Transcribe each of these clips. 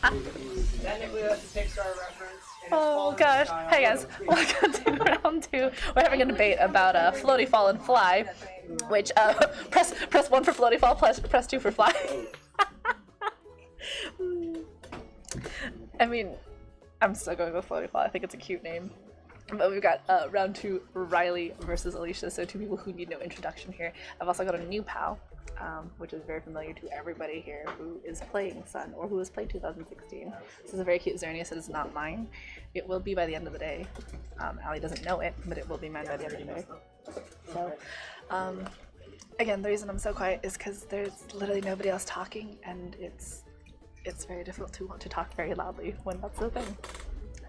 Technically, that's a Pixar reference. Oh gosh. Hey guys, welcome to round 2. We're having a debate about floaty, fall, and fly. Which press 1 for floaty fall, press 2 for fly. I mean, I'm still going with floaty fall. I think it's a cute name. But we've got round 2, Riley versus Alicia, so 2 people who need no introduction here. I've also got a new pal, which is very familiar to everybody here, who is playing Sun, or who has played 2016. This is a very cute Xerneas. It is not mine. It will be by the end of the day. Ali doesn't know it, but it will be mine by the end of the day. So, again, the reason I'm so quiet is because there's literally nobody else talking, and it's very difficult to want to talk very loudly when that's the thing.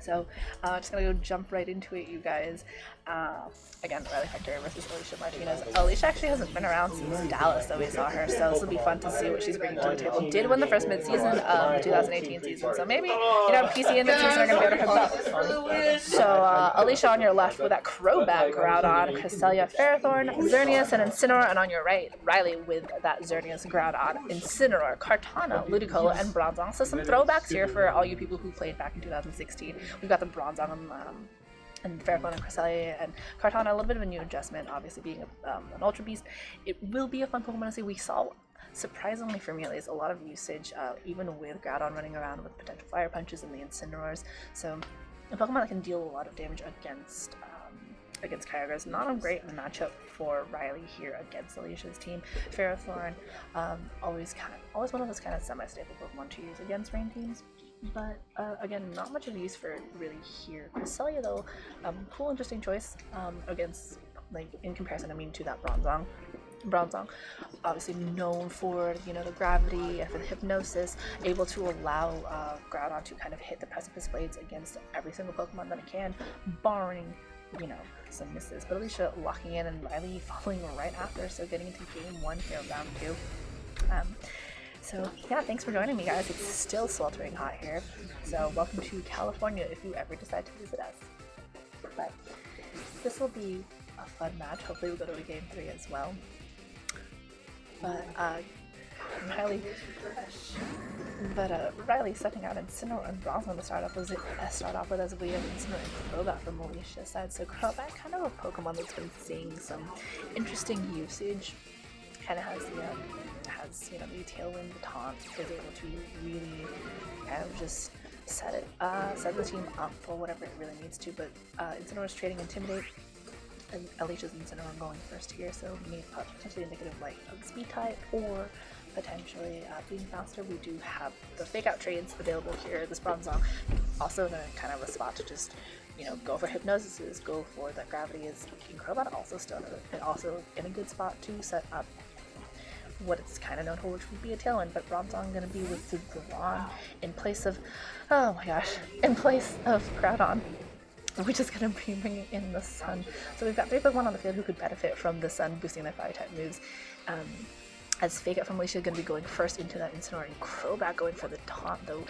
So I'm just gonna go jump right into it, you guys. Again, Riley Hector versus Alicia Martinez. Alicia actually hasn't been around since Dallas, so we saw her, so this will be fun to see what she's bringing to the table. Did win the first mid-season of the 2018 season, so maybe, PC and mid-season are gonna be able to hook up. So Alicia on your left with that Crowbat Groudon, Cresselia, Ferrothorn, Xerneas, and Incineroar, and on your right, Riley with that Xerneas, Groudon, Incineroar, Kartana, Ludicolo, and Bronzong. So some throwbacks here for all you people who played back in 2016. We've got the Bronzong and Ferrothorn and Cresselia and Kartana, a little bit of a new adjustment, obviously being an Ultra Beast. It will be a fun Pokemon to see. We saw, surprisingly for me at least, a lot of usage, even with Groudon running around with potential Fire Punches and the Incineroars. So a Pokemon that can deal a lot of damage against Kyogre is not a great matchup for Riley here against Alicia's team. Ferrothorn, always one of those kind of semi-staple Pokemon to use against rain teams. But again, not much of use for really here. Cresselia though, cool, interesting choice against, like, in comparison, I mean, to that Bronzong, obviously known for, the gravity and the hypnosis, able to allow Groudon to kind of hit the precipice blades against every single Pokemon that it can, barring, some misses. But Alicia locking in and Riley following right after, so getting into game 1 here, round 2. So yeah, thanks for joining me, guys. It's still sweltering hot here, so welcome to California if you ever decide to visit us. But this will be a fun match. Hopefully we'll go to game 3 as well. But Riley setting out Incineroar and Bronzong to start off with, as we have Incineroar and Crobat from Alicia's side. So Crobat, kind of a Pokemon that's been seeing some interesting usage. Kind of has the Tailwind, the Taunt, is able to really kind of just set the team up for whatever it really needs to. But Incineroar's trading Intimidate, and Alicia's Incineroar going first here, so potentially indicative like of Speed type or potentially being faster. We do have the Fake Out trades available here. This Bronzong also in a kind of a spot to just go for Hypnosis, go for that Gravity is King Crobat, also in a good spot to set up what it's kind of known for, which would be a Tailwind. But Bronzong going to be with Zubron in place of, in place of Groudon, which is going to be bringing in the Sun. So we've got 3 Pokemon on the field who could benefit from the Sun boosting their Fire-type moves. As Fake Out from Alicia is going to be going first into that Incineroar, and Crobat going for the Taunt, though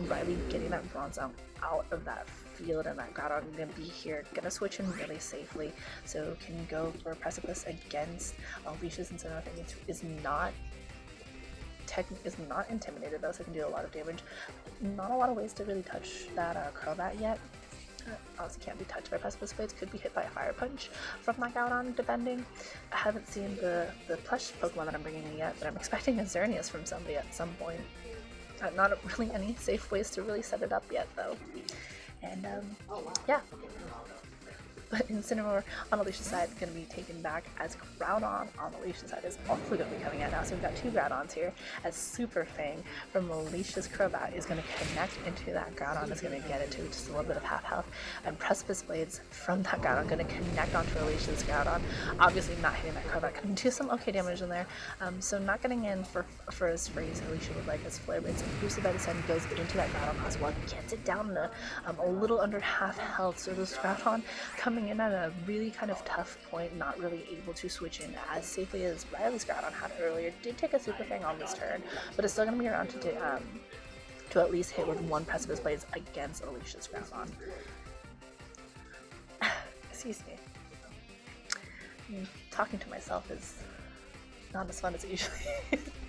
Riley getting that Bronzong out of that field, and that Groudon going to be here, going to switch in really safely, so can go for Precipice against Alicia's Incineroar. I think is not intimidated though, so it can do a lot of damage. Not a lot of ways to really touch that Crobat yet. Obviously can't be touched by Precipice Blades, could be hit by a Fire Punch from my Groudon, depending. I haven't seen the plush Pokemon that I'm bringing in yet, but I'm expecting a Xerneas from somebody at some point. Not really any safe ways to really set it up yet though. And yeah. But Incineroar on Alicia's side is going to be taken back, as Groudon on Alicia's side is also going to be coming out now. So we've got 2 Groudons here, as Super Fang from Alicia's Crobat is going to connect into that Groudon, is going to get it to just a little bit of half health, and Precipice Blades from that Groudon going to connect onto Alicia's Groudon. Obviously not hitting that Crobat, can do some okay damage in there, so not getting in for as free as Alicia would like, as Flare Blades boosted by the Sun goes into that Groudon as well, gets it down to a little under half health. So this Groudon coming in at a really kind of tough point, not really able to switch in as safely as Riley's Groudon had earlier. Did take a Super Fang on this turn, but it's still going to be around to at least hit with 1 Precipice Blades against Alicia's Groudon. Excuse me. Talking to myself is not as fun as it usually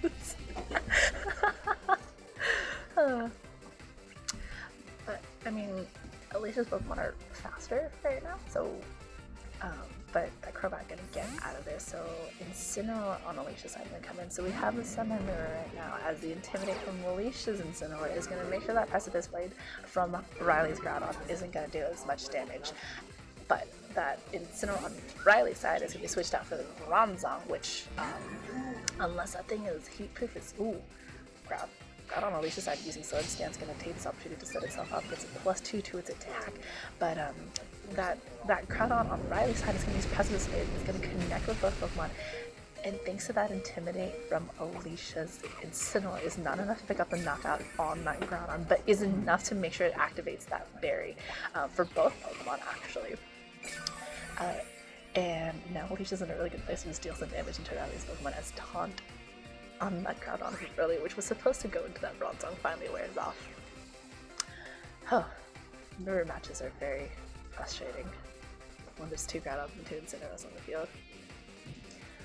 is. I mean, Alicia's Pokemon are faster right now, so but that Crobat gonna get out of there, so Incineroar on Alicia's side gonna come in. So we have the Summer Mirror right now, as the Intimidate from Alicia's Incineroar is gonna make sure that Precipice Blade from Riley's Groudon isn't gonna do as much damage. But that Incineroar on Riley's side is gonna be switched out for the Bronzong, which, unless that thing is heat proof, is Groudon on Alicia's side using Sword Stance is going to take this opportunity to set itself up. It's a +2 to its attack, but that Groudon on Riley's side is going to use Precipice Blade. It's going to connect with both Pokemon, and thanks to that Intimidate from Alicia's Incineroar is not enough to pick up the knockout on that Groudon, but is enough to make sure it activates that berry for both Pokemon actually. And now Alicia's in a really good place to just deal some damage into Riley's Pokemon as Taunt on that Groudon earlier, which was supposed to go into that Bronzong, finally wears off. Oh, mirror matches are very frustrating when there's 2 Groudons and 2 Incineroars on the field.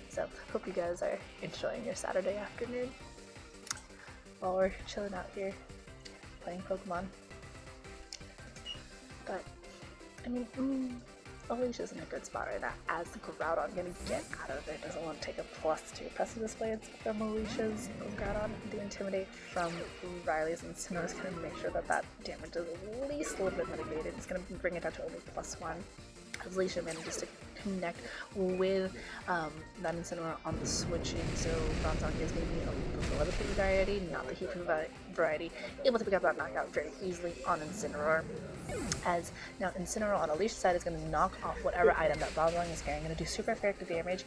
So, hope you guys are enjoying your Saturday afternoon while we're chilling out here playing Pokemon. But, I mean, Alicia's in a good spot right now, as the Groudon gonna get out of it. Doesn't want to take a +2 Precipice Blades from Alicia's Groudon. The Intimidate from Riley's Incineroar is gonna make sure that that damage is at least a little bit mitigated. It's gonna bring it down to only +1. As Alicia manages to connect with that Incineroar on the switching, so Bronzong is going to be a Levitate variety, not the Heat variety, able to pick up that knockout very easily on Incineroar. As now Incineroar on Alicia's side is going to knock off whatever item that Bronzong is carrying, going to do super effective damage,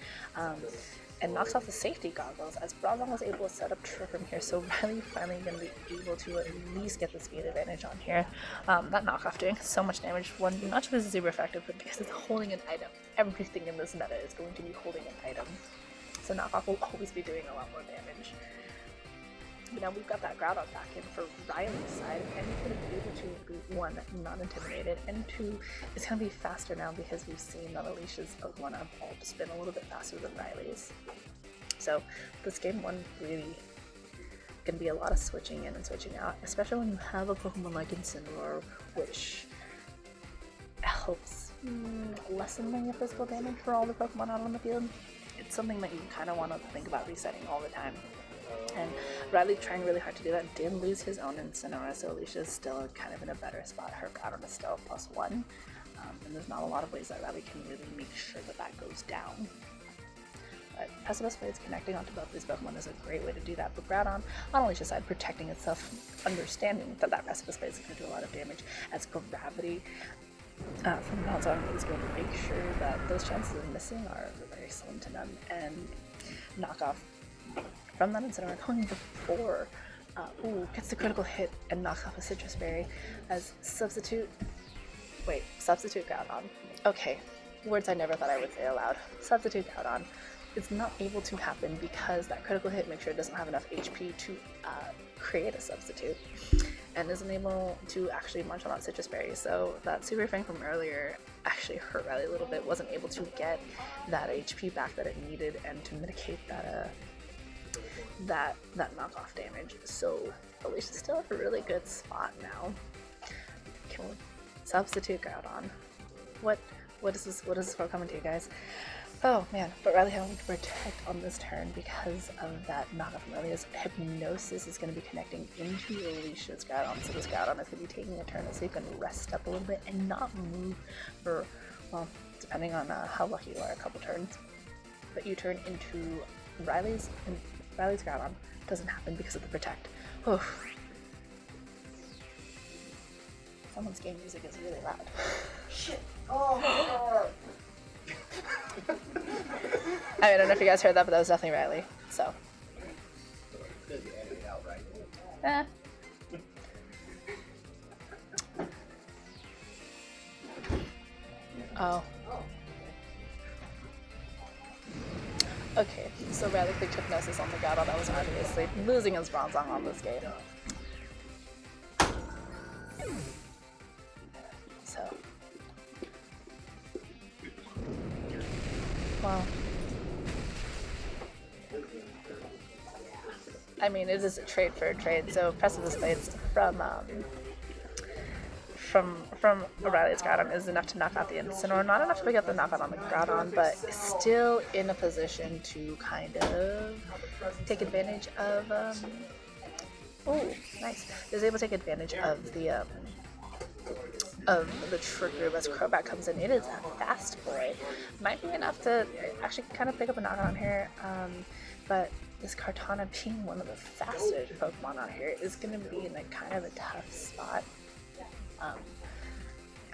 and knocks off the safety goggles, as Bronzong was able to set up True from here, so Riley finally going to be able to at least get the speed advantage on here. That knockoff doing so much damage, one, not just because it's super effective, but because it's holding an item. Everything in this meta is going to be holding an item, so knockoff will always be doing a lot more damage. But now we've got that Groudon back in for Riley's side, and he's going to be able to be, 1, not intimidated, and 2, it's going to be faster now because we've seen that Alicia's Pokemon have all spin a little bit faster than Riley's. So this game 1 really going to be a lot of switching in and switching out, especially when you have a Pokemon like Incineroar, which helps lessen the physical damage for all the Pokemon out on the field. It's something that you kind of want to think about resetting all the time. And Riley trying really hard to do that, did lose his own Incineroar, so Alicia's still kind of in a better spot. Her Groudon is still +1, and there's not a lot of ways that Riley can really make sure that that goes down. But Precipice Blades connecting onto both these Pokemon is a great way to do that. But Groudon, on Alicia's side, protecting itself, understanding that that Precipice Blade is going to do a lot of damage, as Gravity from Bronzong is going to make sure that those chances of missing are very slim to none, and knockoff from that Incineroar going before gets the critical hit and knocks off a Citrus Berry as substitute Groudon. Okay, words I never thought I would say aloud. Substitute Groudon is not able to happen because that critical hit makes sure it doesn't have enough HP to create a substitute, and isn't able to actually munch on that Citrus Berry. So that Super Fang from earlier actually hurt Riley a little bit, wasn't able to get that HP back that it needed and to mitigate that knockoff damage. So Alicia's still at a really good spot now. Can we substitute Groudon? What is this for coming to, you guys? Oh man, but Riley having to protect on this turn because of that knockoff from Riley's Hypnosis is going to be connecting into Alicia's Groudon, so this Groudon is going to be taking a turn so you can rest up a little bit and not move for, well, depending on how lucky you are, a couple turns. But you turn into Riley's Groudon. Doesn't happen because of the protect. Oof. Someone's game music is really loud. Shit! Oh! I don't know if you guys heard that, but that was definitely Riley. So. Oh. Okay, so Riley clicked Hypnosis on the Groudon that was obviously losing his Bronzong on this game. So. Wow. I mean, it is a trade for a trade, so Precipice Blades from O'Reilly's Groudon is enough to knock out the Incineroar. Not enough to pick up the knockout on the Groudon, but still in a position to kind of take advantage of. Oh, nice! Is able to take advantage of the Trick Room as Crobat comes in. It is a fast boy. Might be enough to actually kind of pick up a knockout on here, but this Kartana being one of the fastest Pokemon on here is going to be in a kind of a tough spot.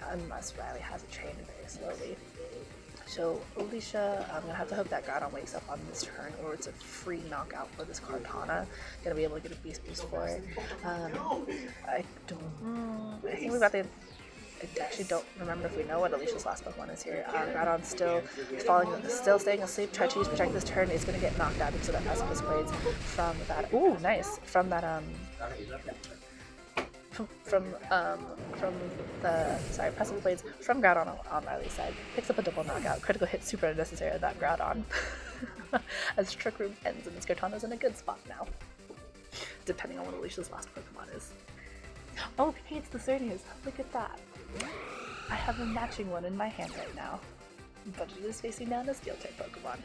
Unless Riley has it trained very slowly. So Alicia, I'm going to have to hope that Groudon wakes up on this turn, or it's a free knockout for this Kartana. Going to be able to get a Beast Boost for it. I think we got the... I actually don't remember if we know what Alicia's last Pokemon is here. Groudon still staying asleep. Try to use Protect this turn. It's going to get knocked out into that Precipice Blades from that... Ooh, nice! From that, from the Precipice Blades from Groudon on Riley's side. Picks up a double knockout. Critical hit super unnecessary of that Groudon. As Trick Room ends and this Kartana's in a good spot now. Depending on what Alicia's last Pokemon is. Oh, hey, it's the Xerneas. Look at that. I have a matching one in my hand right now. But it is facing down a Steel-type Pokemon.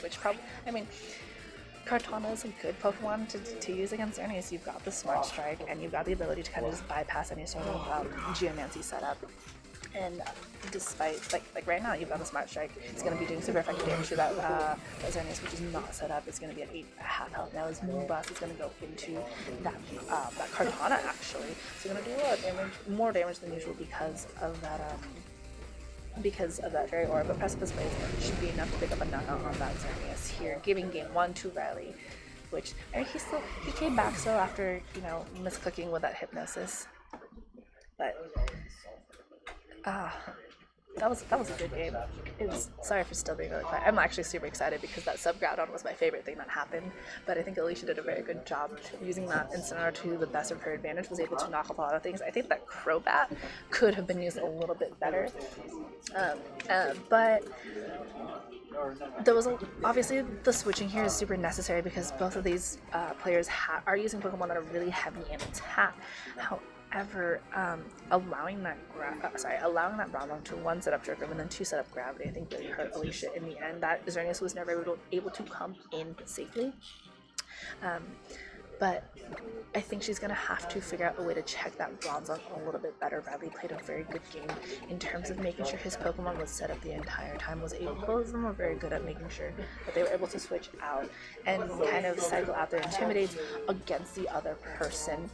Which probably, I mean, Kartana is a good Pokemon to use against Xerneas. You've got the Smart Strike, and you've got the ability to kind of just bypass any sort of Geomancy setup. And despite, like right now, you've got the Smart Strike. It's going to be doing super effective damage to that Xerneas, which is not set up. It's going to be at 8.5 health now. His Moonblast is going to go into that Kartana, actually. So you're going to do a lot of damage, more damage than usual because of that Fairy Aura. But Precipice Blades should be enough to pick up a knockout on that Xerneas here, giving game 1 to Riley. Which, I mean, he came back so after, you know, misclicking with that Hypnosis. But that was a good game. Sorry for still being really quiet. I'm actually super excited because that sub-Groudon was my favorite thing that happened, but I think Alicia did a very good job using that Incineroar to the best of her advantage, was able to knock off a lot of things. I think that Crobat could have been used a little bit better, but there was obviously the switching here is super necessary because both of these players are using Pokemon that are really heavy in attack. However, allowing that Groudon to 1 set up Trick Room and then 2 set up Gravity, I think really hurt Alicia in the end. That Xerneas was never able to come in safely. But I think she's going to have to figure out a way to check that Bronzong a little bit better. Bradley played a very good game in terms of making sure his Pokemon was set up the entire time. Both of them were very good at making sure that they were able to switch out and kind of cycle out their Intimidates against the other person.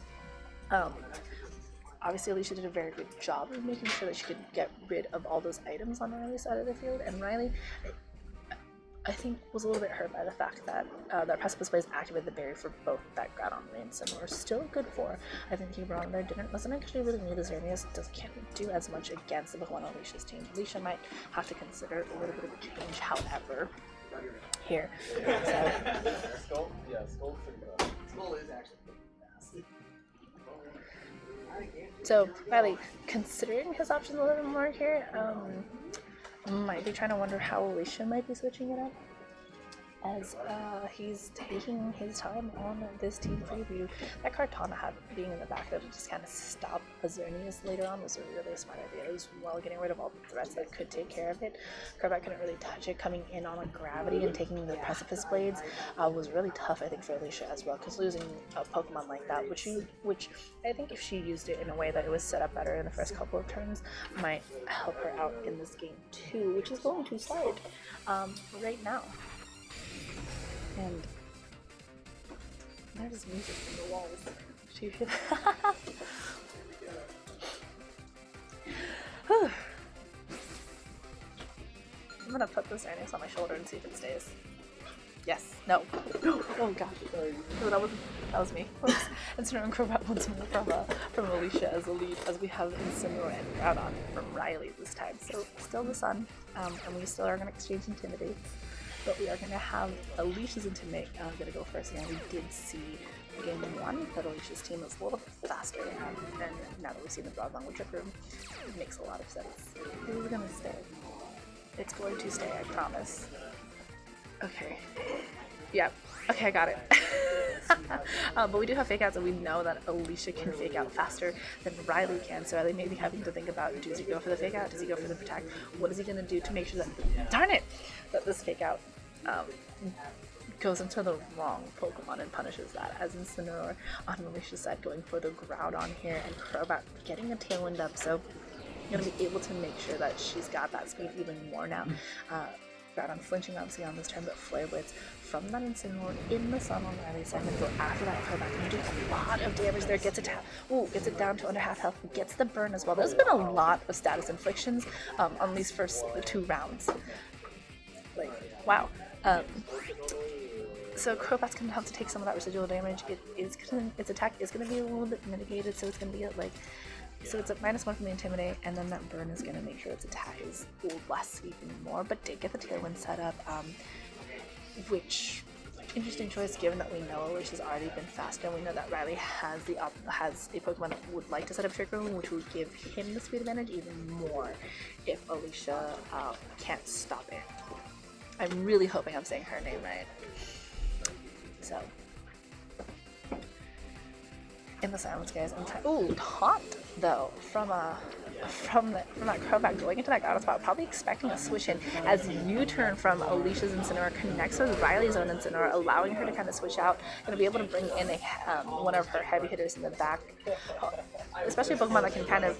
Obviously, Alicia did a very good job of making sure that she could get rid of all those items on Riley's side of the field, and Riley, I think, was a little bit hurt by the fact that that Precipice Blades activated the barrier for both that Groudon and Incineroar. Still good for. I think Hebron there wasn't actually really need the Xerneas. Can't do as much against the Pokemon on Alicia's team. Alicia might have to consider a little bit of a change, however, here. So, Skull is actually fast. So, Riley, considering his options a little bit more here, might be trying to wonder how Alicia might be switching it up, as he's taking his time on this team preview. That Kartana being in the back there to just kind of stop Xerneas later on was a really smart idea as well, getting rid of all the threats that could take care of it. Crobat couldn't really touch it. Coming in on a Gravity and taking the Precipice Blades was really tough, I think, for Alicia as well, because losing a Pokemon like that, which I think if she used it in a way that it was set up better in the first couple of turns, might help her out in this game too, which is going to start right now. And there's music in the walls. Do you hear that? I'm gonna put this Xerneas on my shoulder and see if it stays. Yes. No. Oh gosh. No, that was me. Oops. And so Crobat once more from Alicia as a lead, as we have Incineroar and Groudon from Riley this time. So still the sun, and we still are gonna exchange Intimidates. But we are going to have Alicia's Intimidate going to go first. And we did see game 1 that Alicia's team was a little bit faster. And now that we've seen the Bronzong with Trick Room, it makes a lot of sense. This is going to stay. It's going to stay, I promise. Okay. Yeah. Okay, I got it. But we do have fake outs, and we know that Alicia can fake out faster than Riley can. So Riley may be having to think about: does he go for the fake out? Does he go for the protect? What is he going to do to make sure that, darn it, that this fake out goes into the wrong Pokemon and punishes that? As Incineroar on Alicia's side going for the Groudon here, and Crobat getting a Tailwind up. So going to be able to make sure that she's got that speed even more now. Groudon flinching obviously on this turn, but Flare Blitz from that Incineroar in the sun on Riley's side, and go after that Crobat. Going to do a lot of damage there. Gets gets it down to under half health. Gets the burn as well. There's been a lot of status inflictions on these first 2 rounds. Like, wow. So Crobat's going to have to take some of that residual damage. Its attack is going to be a little bit mitigated, so it's going to be at like. So it's a -1 from the Intimidate, and then that burn is going to make sure its attack is less even more, but did get the Tailwind set up, which, interesting choice given that we know Alicia's already been faster, and we know that Riley has a Pokemon that would like to set up Trick Room, which would give him the speed advantage even more if Alicia can't stop it. I'm really hoping I'm saying her name right. So. In the silence, guys. Ooh, taunt though from that Crobat going into that Groudon spot, probably expecting a switch in as U-turn from Alicia's Incineroar connects with Riley's own Incineroar, allowing her to kind of switch out, going to be able to bring in one of her heavy hitters in the back, especially a Pokemon that can kind of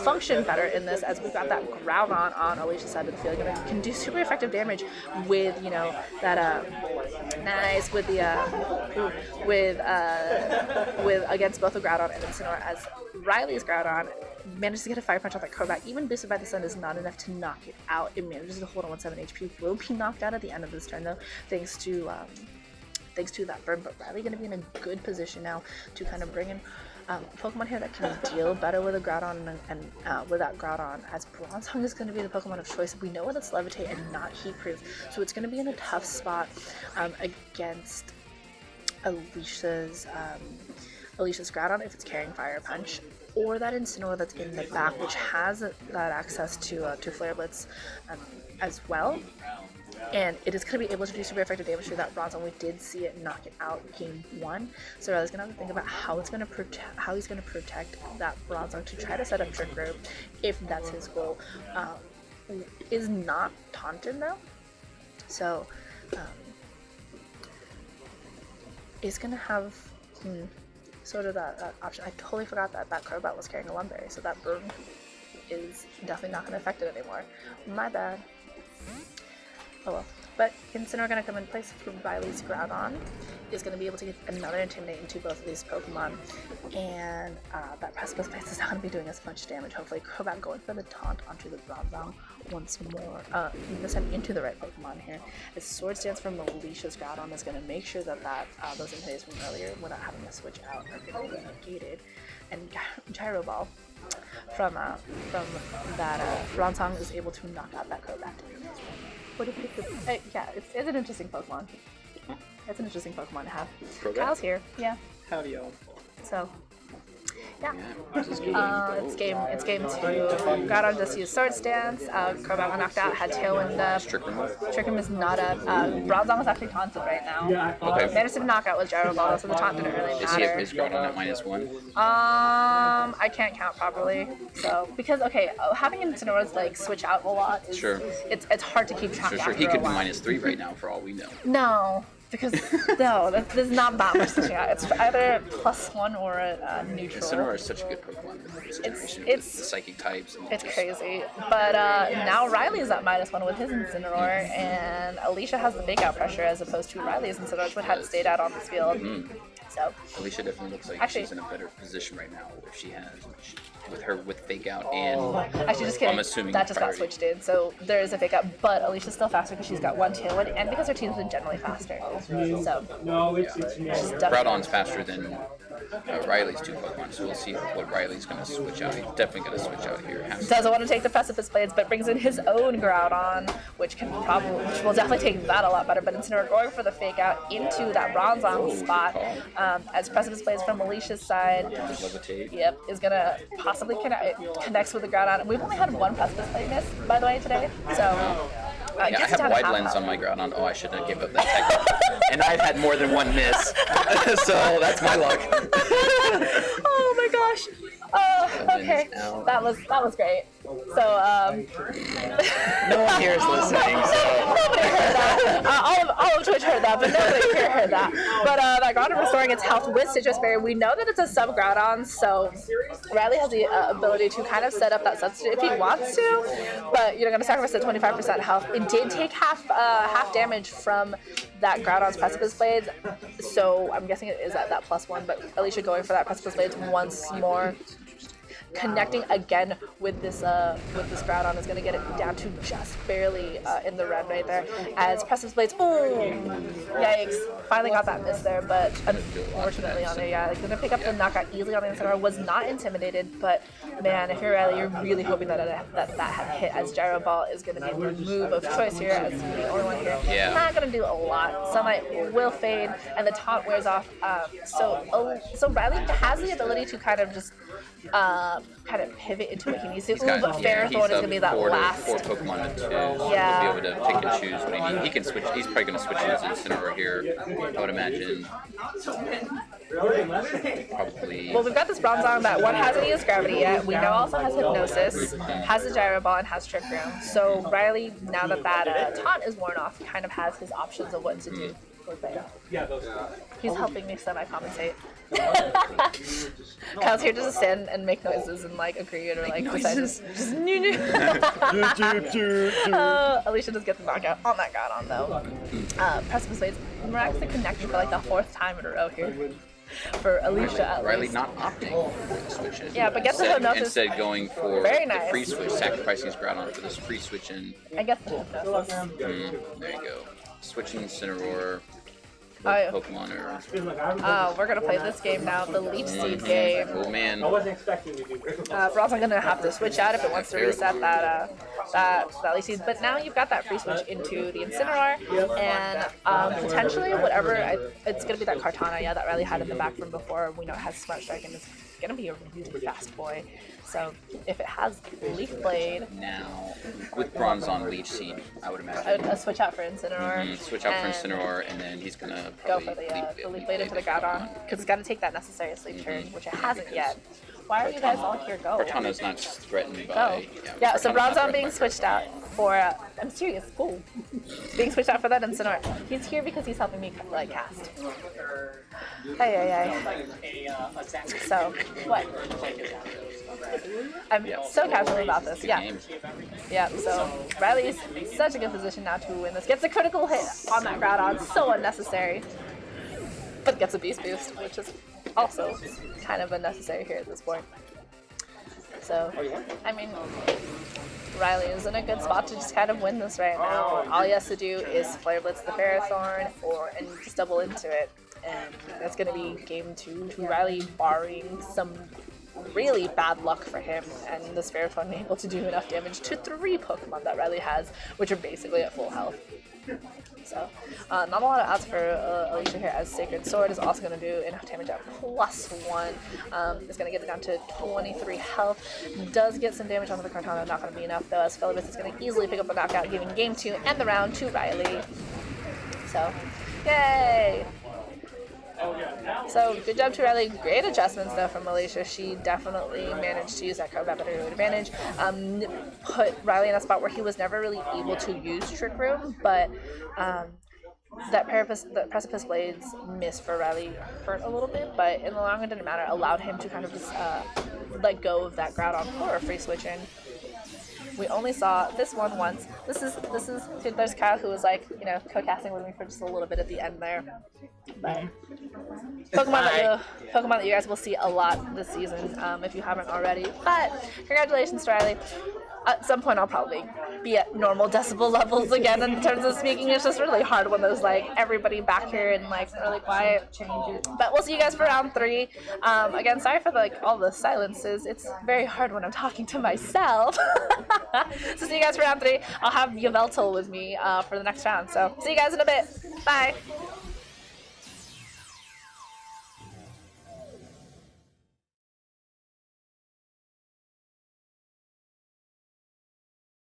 function better in this, as we've got that Groudon on Alicia's side of the field, can do super effective damage with that nice with the with against both the Groudon and Incineroar, as Riley's Groudon manages to get a Fire Punch on that Crobat. Even boosted by the sun is not enough to knock it out. It manages to hold on 17 HP. Will be knocked out at the end of this turn though, thanks to that burn. But Riley going to be in a good position now to kind of bring in Pokemon here that can deal better with a Groudon and with that Groudon, as Bronzong is going to be the Pokemon of choice. We know that it's Levitate and not Heat Proof, so it's going to be in a tough spot against Alicia's Groudon if it's carrying Fire Punch, or that Incineroar that's in the back, which has that access to Flare Blitz as well. And it is going to be able to do super effective damage through that Bronzong. We did see it knock it out game 1, so Riley's going to have to think about how he's going to protect that Bronzong to try to set up Trick Room if that's his goal. Is not taunted though, so is going to have sort of that option. I totally forgot that Crobat was carrying a Lumberry, so that burn is definitely not going to affect it anymore. My bad. Oh well. But Incineroar going to come in place for Riley's Groudon, is going to be able to get another Intimidate into both of these Pokemon, and that Precipice Blade is not going to be doing as much damage. Hopefully Crobat going for the taunt onto the Bronzong once more, this time into the right Pokemon here. As Swords Dance from Alicia's Groudon is going to make sure that those Intimidates from earlier, without having to switch out, are going to be negated. And Gyro Ball from that Bronzong is able to knock out that Crobat. What if yeah, it's an interesting Pokemon. It's an interesting Pokemon to have. Kyle's here, yeah. Howdy, y'all. So, yeah. It's game 2. Groudon just used Sword Stance. Crobat got knocked out, had Tailwind up. Trick Room is not up. Bronzong is actually taunted right now. Okay. Managed to knock out with Gyro Ball, so the taunt didn't really matter. Is Groudon at -1? I can't count properly. So, because, having Incineroar's like switch out a lot is, it's hard to keep track of. Sure. He could be -3 right now for all we know. No. Because, there's not that much switching out. It's either +1 or a neutral. Incineroar is such a good Pokemon with this generation. It's the psychic types. And it's crazy. But now Riley's at -1 with his Incineroar, and Alicia has the fake out pressure as opposed to Riley's Incineroar, which had stayed out on this field. So Alicia definitely looks like she's in a better position right now if she has with fake out and actually, just kidding. I'm assuming that just got switched in, so there is a fake out, but Alicia's still faster because she's got 1 Tailwind and because her team's been generally faster. So Groudon's faster than Riley's 2 Pokemon, so we'll see what Riley's going to switch out. He's definitely going to switch out here. Doesn't want to take the Precipice Blades, but brings in his own Groudon, which will definitely take that a lot better. But Incineroar going for the fake out into that Bronzong spot, as Precipice Blades from Alicia's side. Yep, is going to possibly connects with the Groudon. We've only had 1 Precipice Blade miss, by the way, today. So I gets have down to wide half lens health. on my ground. Oh, I shouldn't have given up that tech. And I've had more than one miss, so that's my luck. Oh my gosh. Oh, okay. That was great. So, No one here is listening, so. nobody heard that. All of Twitch heard that, but nobody here heard that. But that Groudon restoring its health with Citrus Berry, we know that it's a sub Groudon, so Riley has the ability to kind of set up that substitute if he wants to. But you're going to sacrifice the 25% health. It did take half damage from that Groudon's Precipice Blades, so I'm guessing it is at that +1. But Alicia going for that Precipice Blades once more. Connecting again with this Groudon is going to get it down to just barely in the red right there. As Precipice Blades, yikes! Finally got that miss there, but unfortunately on there, yeah, going to pick up the knockout easily on the Incineroar. Was not intimidated, but man, if you're Riley, you're really hoping that that had hit, as Gyro Ball is going to be the move of choice here, as the only one here. Yeah. Not going to do a lot. Sunlight will fade, and the taunt wears off. So Riley has the ability to kind of just kind of pivot into what he needs to. But Ferrothorn is going to be that last. 4 Pokemon to choose. Yeah. To be able to pick and choose what he needs. He can switch. He's probably going to switch into Incineroar here, I would imagine. Probably. Well, we've got this Bronzong that one hasn't used Gravity yet. We know also has Hypnosis, has the Gyro Ball, and has Trick Room. So Riley, now that taunt is worn off, kind of has his options of what to do with it. He's helping me semi-compensate. Kyle's here just to stand and make noises and like agree or like just Alicia does get the knockout on that Groudon though. Precipice Blades miraculously connecting for like the 4th time in a row here. For Alicia at Riley least. not opting for the switch in. Yeah, but gets the Hypnosis. Instead going for Very the nice. free switch, sacrificing his Groudon for this free switch in. I guess the Hypnosis. There you go. Switching Incineroar. Oh, yeah. Pokemon or We're gonna play this game now, the Leaf Seed game. oh man. We're also gonna have to switch out if it wants to reset that Leaf Seed. But now you've got that free switch into the Incineroar, and potentially whatever it's gonna be that Kartana, yeah, that Riley had in the back from before. We know it has Smart Strike and it's gonna be a really fast boy. So if it has Leaf Blade, Now with Bronzong Leech Seed, I would imagine. a switch out for Incineroar. Switch out for and Incineroar, and then he's gonna Go probably for the Leaf Blade into the Groudon, because it's got to take that necessary sleep turn, which it hasn't yet. Why are you guys all here going? Kartana's not threatened by. Oh. Yeah, so Kartana's not Bronzong threatened being by switched out for, I'm serious, cool. Being switched out for that Incineroar. He's here because he's helping me like cast. So, what? I'm so casual about this, yeah. Game. Yeah, so Riley's in such a good position now to win this. Gets a critical hit on that Groudon, so unnecessary. But gets a Beast Boost, which is also kind of unnecessary here at this point. So, I mean, Riley is in a good spot to just kind of win this right now. All he has to do is Flare Blitz the Ferrothorn and just double into it. And that's going to be game 2 to Riley, barring some really bad luck for him, and this Ferrothorn able to do enough damage to 3 Pokemon that Riley has, which are basically at full health. So, not a lot of outs for Alicia here, as Sacred Sword is also going to do enough damage at +1. It's going to get it down to 23 health. Does get some damage onto the Kartana, not going to be enough though, as Philibus is going to easily pick up the knockout, giving game 2 and the round to Riley. So, yay! So, good job to Riley. Great adjustments, though, from Alicia. She definitely managed to use that card rapid advantage. Put Riley in a spot where he was never really able to use Trick Room, but the Precipice Blades miss for Riley hurt a little bit, but in the long run, it didn't matter. Allowed him to kind of just let go of that Groudon for a free switch in. We only saw this one once. This is there's Kyle, who was like, co-casting with me for just a little bit at the end there. But Pokemon that you guys will see a lot this season, if you haven't already. But congratulations to Riley. At some point I'll probably be at normal decibel levels again in terms of speaking. It's just really hard when there's like everybody back here and like really quiet changes. But we'll see you guys for round 3. Again, sorry for all the silences. It's very hard when I'm talking to myself. So see you guys for round 3. I'll have Yveltal with me for the next round. So see you guys in a bit. Bye.